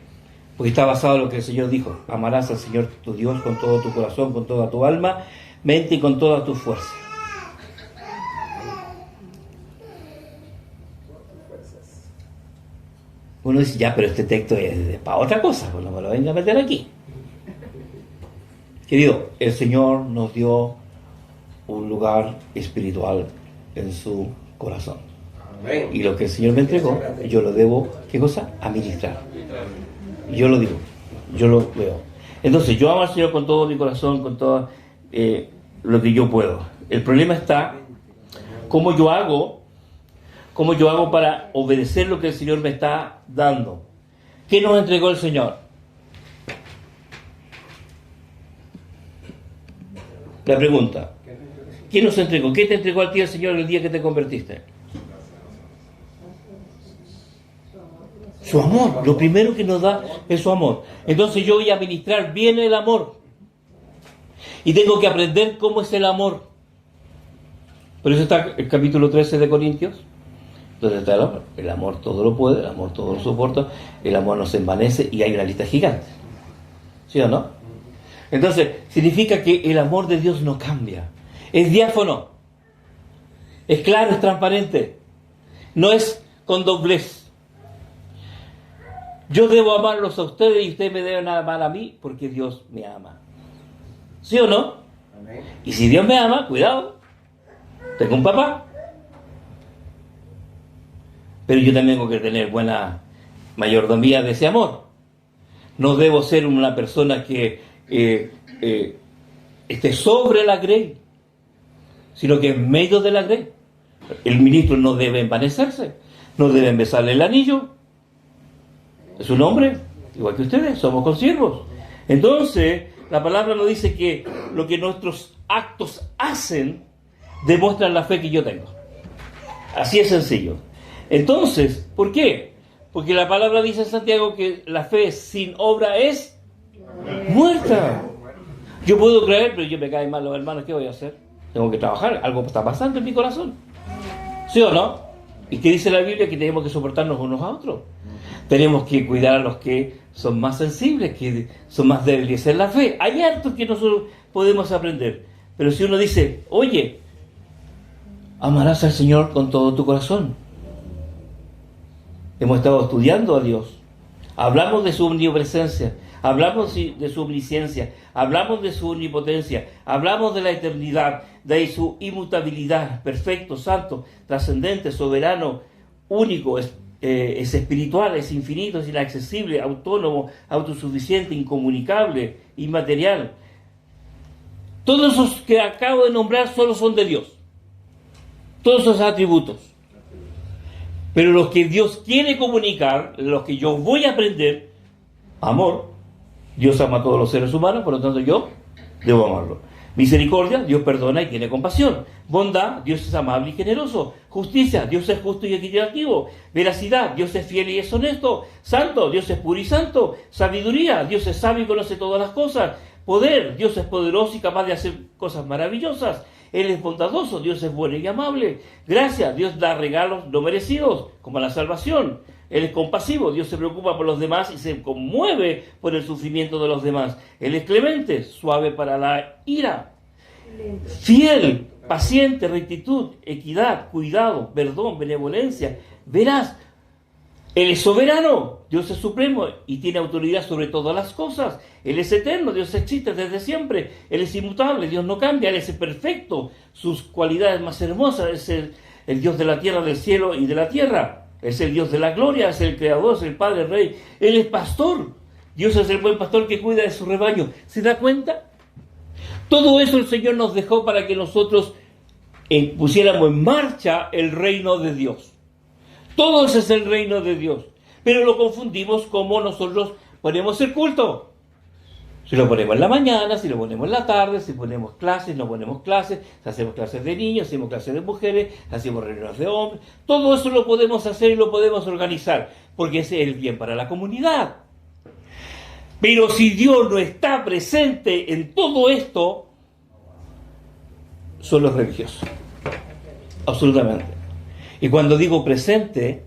Porque está basado en lo que el Señor dijo. Amarás al Señor tu Dios con todo tu corazón, con toda tu alma, mente y con toda tu fuerza. Uno dice, ya, pero este texto es para otra cosa, pues no me lo venga a meter aquí. Querido, el Señor nos dio un lugar espiritual en su corazón. Y lo que el Señor me entregó, yo lo debo, ¿qué cosa? Administrar. Yo lo digo, yo lo veo. Entonces, yo amo al Señor con todo mi corazón, con todo lo que yo puedo. El problema está, ¿cómo yo hago para obedecer lo que el Señor me está dando? ¿Qué nos entregó el Señor? La pregunta, ¿qué nos entregó? ¿Qué te entregó a ti el Señor el día que te convertiste? Su amor. Lo primero que nos da es su amor. Entonces yo voy a administrar bien el amor. Y tengo que aprender cómo es el amor. Por eso está el capítulo 13 de Corintios, donde está el amor. El amor todo lo puede, el amor todo lo soporta, el amor no se envanece, y hay una lista gigante. ¿Sí o no? Entonces, significa que el amor de Dios no cambia. Es diáfano. Es claro, es transparente. No es con doblez. Yo debo amarlos a ustedes y ustedes me deben amar a mí porque Dios me ama. ¿Sí o no? Amén. Y si Dios me ama, cuidado. Tengo un papá. Pero yo también tengo que tener buena mayordomía de ese amor. No debo ser una persona que esté sobre la grey, sino que en medio de la grey. El ministro no debe envanecerse, no debe besarle el anillo. Es un hombre, igual que ustedes, somos consiervos. Entonces, la palabra nos dice que lo que nuestros actos hacen demuestran la fe que yo tengo. Así es sencillo. Entonces, ¿por qué? Porque la palabra dice en Santiago que la fe sin obra es muerta. Yo puedo creer, pero yo me caen mal los hermanos, ¿qué voy a hacer? Tengo que trabajar, algo está pasando en mi corazón. ¿Sí o no? ¿Y qué dice la Biblia? Que tenemos que soportarnos unos a otros. Tenemos que cuidar a los que son más sensibles, que son más débiles en la fe. Hay hartos que nosotros podemos aprender. Pero si uno dice, oye, amarás al Señor con todo tu corazón. Hemos estado estudiando a Dios. Hablamos de su omnipresencia. Hablamos de su omnisciencia. Hablamos de su omnipotencia. Hablamos de la eternidad, de su inmutabilidad, perfecto, santo, trascendente, soberano, único, es espiritual, es infinito, es inaccesible, autónomo, autosuficiente, incomunicable, inmaterial. Todos esos que acabo de nombrar solo son de Dios. todos esos atributos. Pero los que Dios quiere comunicar, los que yo voy a aprender, amor, Dios ama a todos los seres humanos, por lo tanto yo debo amarlo. Misericordia, Dios perdona y tiene compasión. Bondad, Dios es amable y generoso. Justicia, Dios es justo y equitativo. Veracidad, Dios es fiel y es honesto. Santo, Dios es puro y santo. Sabiduría, Dios es sabio y conoce todas las cosas. Poder, Dios es poderoso y capaz de hacer cosas maravillosas. Él es bondadoso, Dios es bueno y amable. Gracia, Dios da regalos no merecidos, como la salvación. Él es compasivo, Dios se preocupa por los demás y se conmueve por el sufrimiento de los demás. Él es clemente, suave para la ira. Fiel, paciente, rectitud, equidad, cuidado, perdón, benevolencia, veraz. Él es soberano, Dios es supremo y tiene autoridad sobre todas las cosas. Él es eterno, Dios existe desde siempre. Él es inmutable, Dios no cambia, Él es perfecto. Sus cualidades más hermosas es el Dios de la tierra, del cielo y de la tierra. Es el Dios de la gloria, es el creador, es el Padre, el Rey. Él es pastor. Dios es el buen pastor que cuida de su rebaño. ¿Se da cuenta? Todo eso el Señor nos dejó para que nosotros pusiéramos en marcha el reino de Dios. Todo eso es el reino de Dios. Pero lo confundimos como nosotros ponemos el culto. Si lo ponemos en la mañana, si lo ponemos en la tarde, si ponemos clases, no ponemos clases, si hacemos clases de niños, hacemos clases de mujeres, hacemos reuniones de hombres. Todo eso lo podemos hacer y lo podemos organizar, porque ese es el bien para la comunidad. Pero si Dios no está presente en todo esto, son los religiosos. Absolutamente. Y cuando digo presente,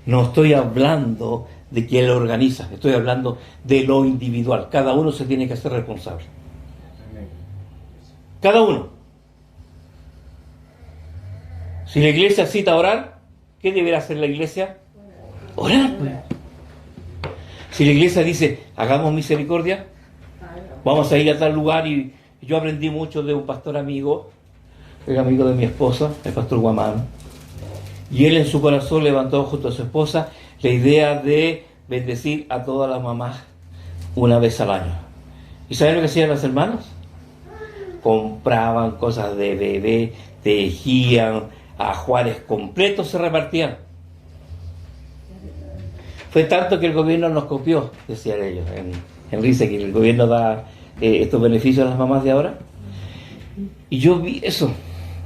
no estoy hablando de quien lo organiza, estoy hablando de lo individual. Cada uno se tiene que hacer responsable. Cada uno. Si la iglesia cita a orar, ¿qué deberá hacer la iglesia? Orar, pues. Si la iglesia dice, hagamos misericordia, vamos a ir a tal lugar, y yo aprendí mucho de un pastor amigo, el amigo de mi esposa, el pastor Guamán, y él en su corazón levantó junto a su esposa la idea de bendecir a todas las mamás una vez al año. ¿Y saben lo que hacían las hermanas? Compraban cosas de bebé, tejían, ajuares completos se repartían. Fue tanto que el gobierno nos copió, decían ellos, en risa, que el gobierno da estos beneficios a las mamás de ahora. Y yo vi eso.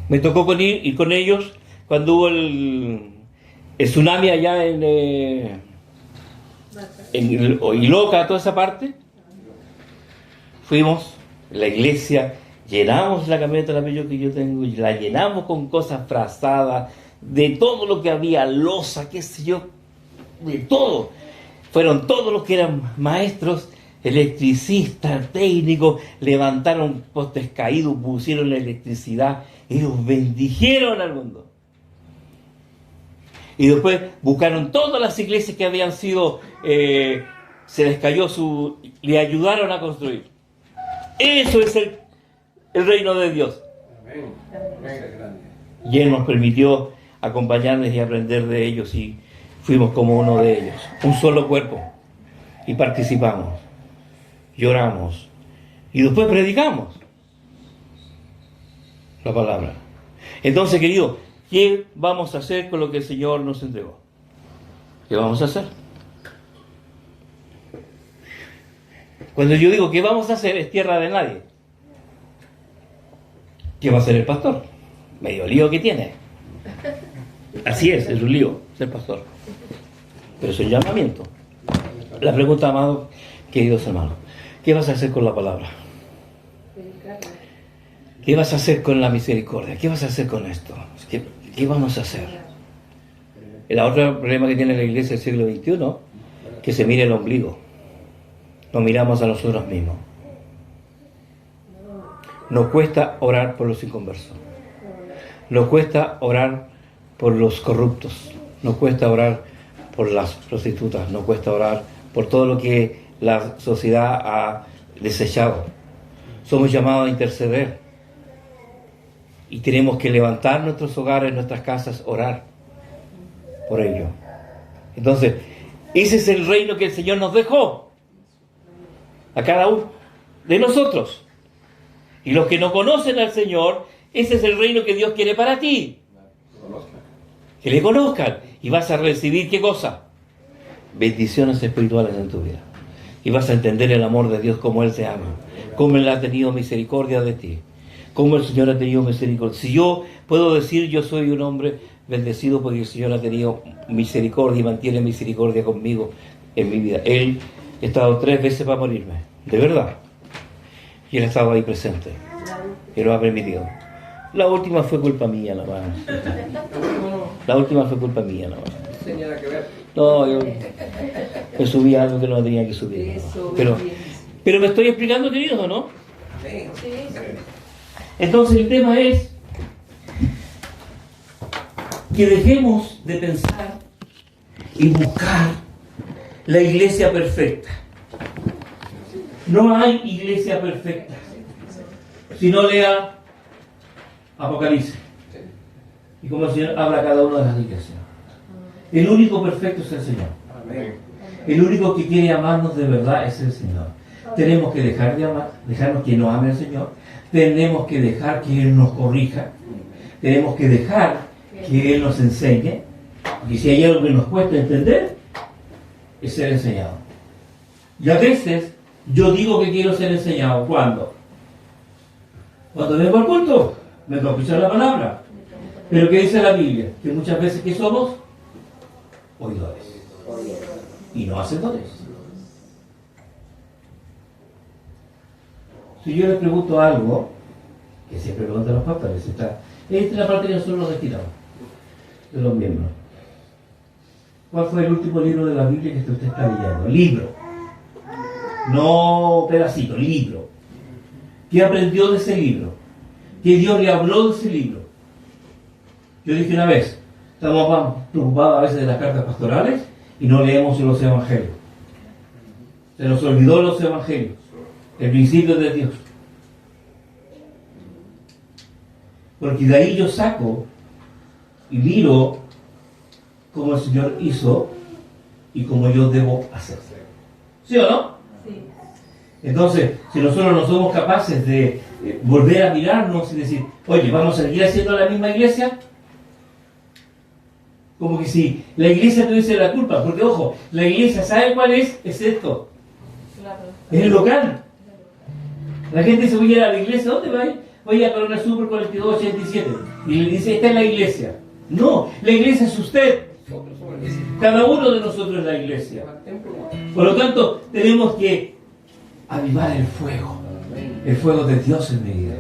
Me tocó ir con ellos cuando hubo el tsunami allá en Iloca, toda esa parte. Fuimos, la iglesia, llenamos la camioneta de la que yo tengo, y la llenamos con cosas frazadas, de todo lo que había, losa, qué sé yo, de todo. Fueron todos los que eran maestros, electricistas, técnicos, levantaron postes caídos, pusieron la electricidad y los bendijeron al mundo. Y después buscaron todas las iglesias que habían sido, se les cayó le ayudaron a construir. Eso es el reino de Dios. Y Él nos permitió acompañarles y aprender de ellos, y fuimos como uno de ellos, un solo cuerpo, y participamos, lloramos, y después predicamos la palabra. Entonces, querido, ¿qué vamos a hacer con lo que el Señor nos entregó? ¿Qué vamos a hacer? Cuando yo digo ¿qué vamos a hacer? Es tierra de nadie. ¿Qué va a hacer el pastor? Medio lío que tiene. Así es un lío ser pastor. Pero es un llamamiento. La pregunta, amados, queridos hermanos, ¿qué vas a hacer con la palabra? ¿Qué vas a hacer con la misericordia? ¿Qué vas a hacer con esto? ¿Qué vamos a hacer? El otro problema que tiene la iglesia del siglo XXI, que se mira el ombligo. Nos miramos a nosotros mismos. Nos cuesta orar por los inconversos. Nos cuesta orar por los corruptos. Nos cuesta orar por las prostitutas. Nos cuesta orar por todo lo que la sociedad ha desechado. Somos llamados a interceder. Y tenemos que levantar nuestros hogares, nuestras casas, orar por ello. Entonces, ese es el reino que el Señor nos dejó a cada uno de nosotros. Y los que no conocen al Señor, ese es el reino que Dios quiere para ti. conozcan. Que le conozcan. Y vas a recibir, ¿qué cosa? Bendiciones espirituales en tu vida. Y vas a entender el amor de Dios, como Él te ama, cómo Él ha tenido misericordia de ti, cómo el Señor ha tenido misericordia. Si yo puedo decir, yo soy un hombre bendecido porque el Señor ha tenido misericordia y mantiene misericordia conmigo en mi vida. Él ha estado 3 veces para morirme, de verdad. Y Él ha estado ahí presente. Y lo ha permitido. La última fue culpa mía, nada más. La última fue culpa mía, nada más. Tenía nada que ver. No, yo subí algo que no tenía que subir. ¿No? Pero me estoy explicando, queridos, ¿o no? Sí. Entonces el tema es que dejemos de pensar y buscar la iglesia perfecta. No hay iglesia perfecta. Si no, lea Apocalipsis. Y como el Señor habla a cada una de las iglesias. El único perfecto es el Señor. Amén. El único que quiere amarnos de verdad es el Señor. Tenemos que dejar de amar, dejarnos que nos ame el Señor. Tenemos que dejar que Él nos corrija. Tenemos que dejar que Él nos enseñe. Porque si hay algo que nos cuesta entender, es ser enseñado. Y a veces yo digo que quiero ser enseñado. ¿Cuándo? Cuando vengo al culto, vengo a escuchar la palabra. Pero ¿qué dice la Biblia? Que muchas veces, ¿qué somos? Oidores. Y no hacedores. Si yo les pregunto algo, que siempre preguntan los pastores, esta es la parte que nosotros nos destinamos, de los miembros. ¿Cuál fue el último libro de la Biblia que usted está leyendo? Libro. No pedacito, libro. ¿Qué aprendió de ese libro? ¿Qué Dios le habló de ese libro? Yo dije una vez, estamos más preocupados a veces de las cartas pastorales y no leemos los evangelios. Se nos olvidó los evangelios, el principio de Dios. Porque de ahí yo saco y miro cómo el Señor hizo y cómo yo debo hacer. ¿Sí o no? Sí. Entonces, si nosotros no somos capaces de volver a mirarnos y decir, oye, ¿vamos a seguir haciendo la misma iglesia? Como que si la iglesia tuviese la culpa, porque ojo, la iglesia, ¿sabe cuál es? Es esto. Claro. Es el local. La gente se voy a la iglesia, ¿dónde va? Voy a Corona Super 4287. Y le dice, esta es la iglesia. No, la iglesia es usted. Cada uno de nosotros es la iglesia. Por lo tanto, tenemos que avivar el fuego de Dios en mi vida.